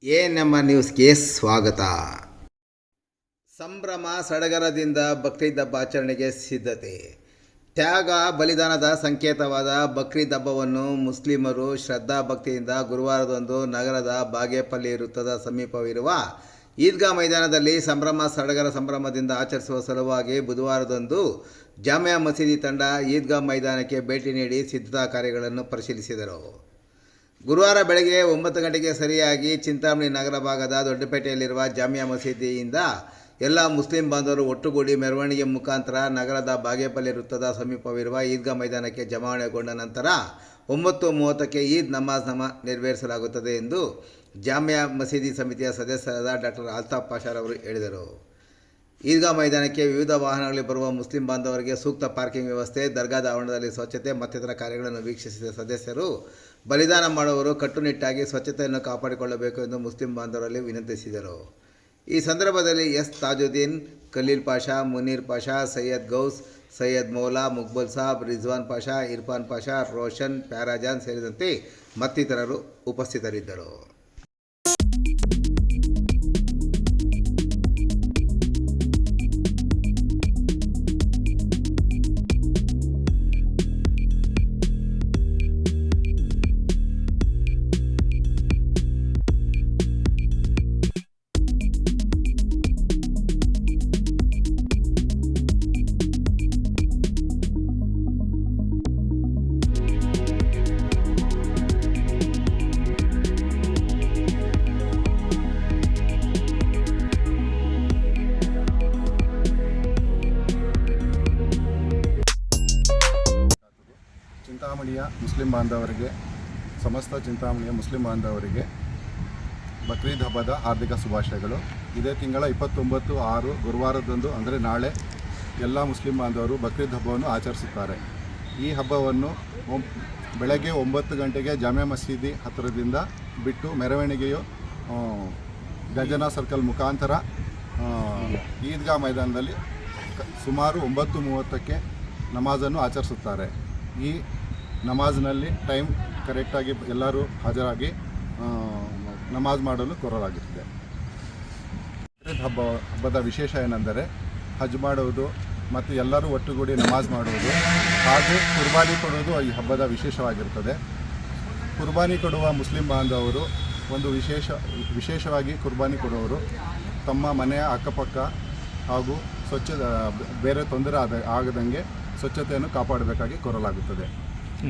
ನಮ್ಮ ನ್ಯೂಸ್ಗೆ ಸ್ವಾಗತ. ಸಂಭ್ರಮ ಸಡಗರದಿಂದ ಬಕ್ರೀದ್ ಹಬ್ಬ ಆಚರಣೆಗೆ ಸಿದ್ಧತೆ. ತ್ಯಾಗ ಬಲಿದಾನದ ಸಂಕೇತವಾದ ಬಕ್ರೀದ್ ಹಬ್ಬವನ್ನು ಮುಸ್ಲಿಮರು ಶ್ರದ್ಧಾ ಭಕ್ತಿಯಿಂದ ಗುರುವಾರದಂದು ನಗರದ ಬಾಗೇಪಲ್ಲಿ ವೃತ್ತದ ಸಮೀಪವಿರುವ ಈದ್ಗಾ ಮೈದಾನದಲ್ಲಿ ಸಂಭ್ರಮದಿಂದ ಆಚರಿಸುವ ಸಲುವಾಗಿ ಬುಧವಾರದಂದು ಜಾಮಿಯಾ ಮಸೀದಿ ತಂಡ ಈದ್ಗಾ ಮೈದಾನಕ್ಕೆ ಭೇಟಿ ನೀಡಿ ಸಿದ್ಧತಾ ಕಾರ್ಯಗಳನ್ನು ಪರಿಶೀಲಿಸಿದರು. ಗುರುವಾರ ಬೆಳಗ್ಗೆ 9 ಗಂಟೆಗೆ ಸರಿಯಾಗಿ ಚಿಂತಾಮಣಿ ನಗರ ಭಾಗದ ದೊಡ್ಡಪೇಟೆಯಲ್ಲಿರುವ ಜಾಮಿಯಾ ಮಸೀದಿಯಿಂದ ಎಲ್ಲ ಮುಸ್ಲಿಂ ಬಾಂಧವರು ಒಟ್ಟುಗೂಡಿ ಮೆರವಣಿಗೆ ಮುಖಾಂತರ ನಗರದ ಬಾಗೇಪಲ್ಲಿ ವೃತ್ತದ ಸಮೀಪವಿರುವ ಈದ್ಗಾ ಮೈದಾನಕ್ಕೆ ಜಮಾವಣೆಗೊಂಡ ನಂತರ 9:30ಕ್ಕೆ ಈದ್ ನಮಾಜ್ ನೆರವೇರಿಸಲಾಗುತ್ತದೆ ಎಂದು ಜಾಮಿಯಾ ಮಸೀದಿ ಸಮಿತಿಯ ಸದಸ್ಯರಾದ ಡಾಕ್ಟರ್ ಅಲ್ತಾಫ್ ಪಾಷಾರವರು ಹೇಳಿದರು. ಈದ್ಗಾ ಮೈದಾನಕ್ಕೆ ವಿವಿಧ ವಾಹನಗಳಲ್ಲಿ ಬರುವ ಮುಸ್ಲಿಂ ಬಾಂಧವರಿಗೆ ಸೂಕ್ತ ಪಾರ್ಕಿಂಗ್ ವ್ಯವಸ್ಥೆ, ದರ್ಗಾದ ಆವರಣದಲ್ಲಿ ಸ್ವಚ್ಛತೆ ಮತ್ತಿತರ ಕಾರ್ಯಗಳನ್ನು ವೀಕ್ಷಿಸಿದ ಸದಸ್ಯರು ಬಲಿದಾನ ಮಾಡುವವರು ಕಟ್ಟುನಿಟ್ಟಾಗಿ ಸ್ವಚ್ಛತೆಯನ್ನು ಕಾಪಾಡಿಕೊಳ್ಳಬೇಕು ಎಂದು ಮುಸ್ಲಿಂ ಬಾಂಧವರಲ್ಲಿ ವಿನಂತಿಸಿದರು. ಈ ಸಂದರ್ಭದಲ್ಲಿ ಎಸ್ ತಾಜುದ್ದೀನ್, ಖಲೀಲ್ ಪಾಷಾ, ಮುನೀರ್ ಪಾಷಾ, ಸೈಯದ್ ಗೌಸ್, ಸೈಯದ್ ಮೌಲಾ, ಮುಕ್ಬಲ್ ಸಾಬ್, ರಿಜ್ವಾನ್ ಪಾಷಾ, ಇರ್ಫಾನ್ ಪಾಷಾ, ರೋಷನ್, ಪ್ಯಾರಾಜಾನ್ ಸೇರಿದಂತೆ ಮತ್ತಿತರರು ಉಪಸ್ಥಿತರಿದ್ದರು. ಚಿಂತಾಮಣಿಯ ಮುಸ್ಲಿಂ ಬಾಂಧವರಿಗೆ, ಸಮಸ್ತ ಚಿಂತಾಮಣಿಯ ಮುಸ್ಲಿಂ ಬಾಂಧವರಿಗೆ ಬಕ್ರೀದ್ ಹಬ್ಬದ ಹಾರ್ದಿಕ ಶುಭಾಶಯಗಳು. ಇದೇ ತಿಂಗಳ 29/6 ಗುರುವಾರದಂದು ಅಂದರೆ ನಾಳೆ ಎಲ್ಲ ಮುಸ್ಲಿಂ ಬಾಂಧವರು ಬಕ್ರೀದ್ ಹಬ್ಬವನ್ನು ಆಚರಿಸುತ್ತಾರೆ. ಈ ಹಬ್ಬವನ್ನು ಬೆಳಗ್ಗೆ 9 ಗಂಟೆಗೆ ಜಾಮಿಯಾ ಮಸೀದಿ ಹತ್ತಿರದಿಂದ ಬಿಟ್ಟು ಮೆರವಣಿಗೆಯು ಗಂಜನಾ ಸರ್ಕಲ್ ಮುಖಾಂತರ ಈದ್ಗಾ ಮೈದಾನದಲ್ಲಿ ಸುಮಾರು 9:30ಕ್ಕೆ ನಮಾಜನ್ನು ಆಚರಿಸುತ್ತಾರೆ. ಈ ನಮಾಜ್ನಲ್ಲಿ ಟೈಮ್ ಕರೆಕ್ಟಾಗಿ ಎಲ್ಲರೂ ಹಾಜರಾಗಿ ನಮಾಜ್ ಮಾಡಲು ಕೋರಲಾಗುತ್ತದೆ. ಬಕ್ರೀದ್ ಹಬ್ಬದ ವಿಶೇಷ ಏನೆಂದರೆ ಹಜ್ ಮಾಡುವುದು ಮತ್ತು ಎಲ್ಲರೂ ಒಟ್ಟುಗೂಡಿ ನಮಾಜ್ ಮಾಡುವುದು ಹಾಗೂ ಕುರ್ಬಾನಿ ಕೊಡುವುದು ಈ ಹಬ್ಬದ ವಿಶೇಷವಾಗಿರುತ್ತದೆ. ಕುರ್ಬಾನಿ ಕೊಡುವ ಮುಸ್ಲಿಂ ಬಾಂಧವರು ವಿಶೇಷವಾಗಿ ಕುರ್ಬಾನಿ ಕೊಡುವವರು ತಮ್ಮ ಮನೆಯ ಅಕ್ಕಪಕ್ಕ ಹಾಗೂ ಬೇರೆ ತೊಂದರೆ ಆಗದಂಗೆ ಸ್ವಚ್ಛತೆಯನ್ನು ಕಾಪಾಡಬೇಕಾಗಿ ಕೋರಲಾಗುತ್ತದೆ.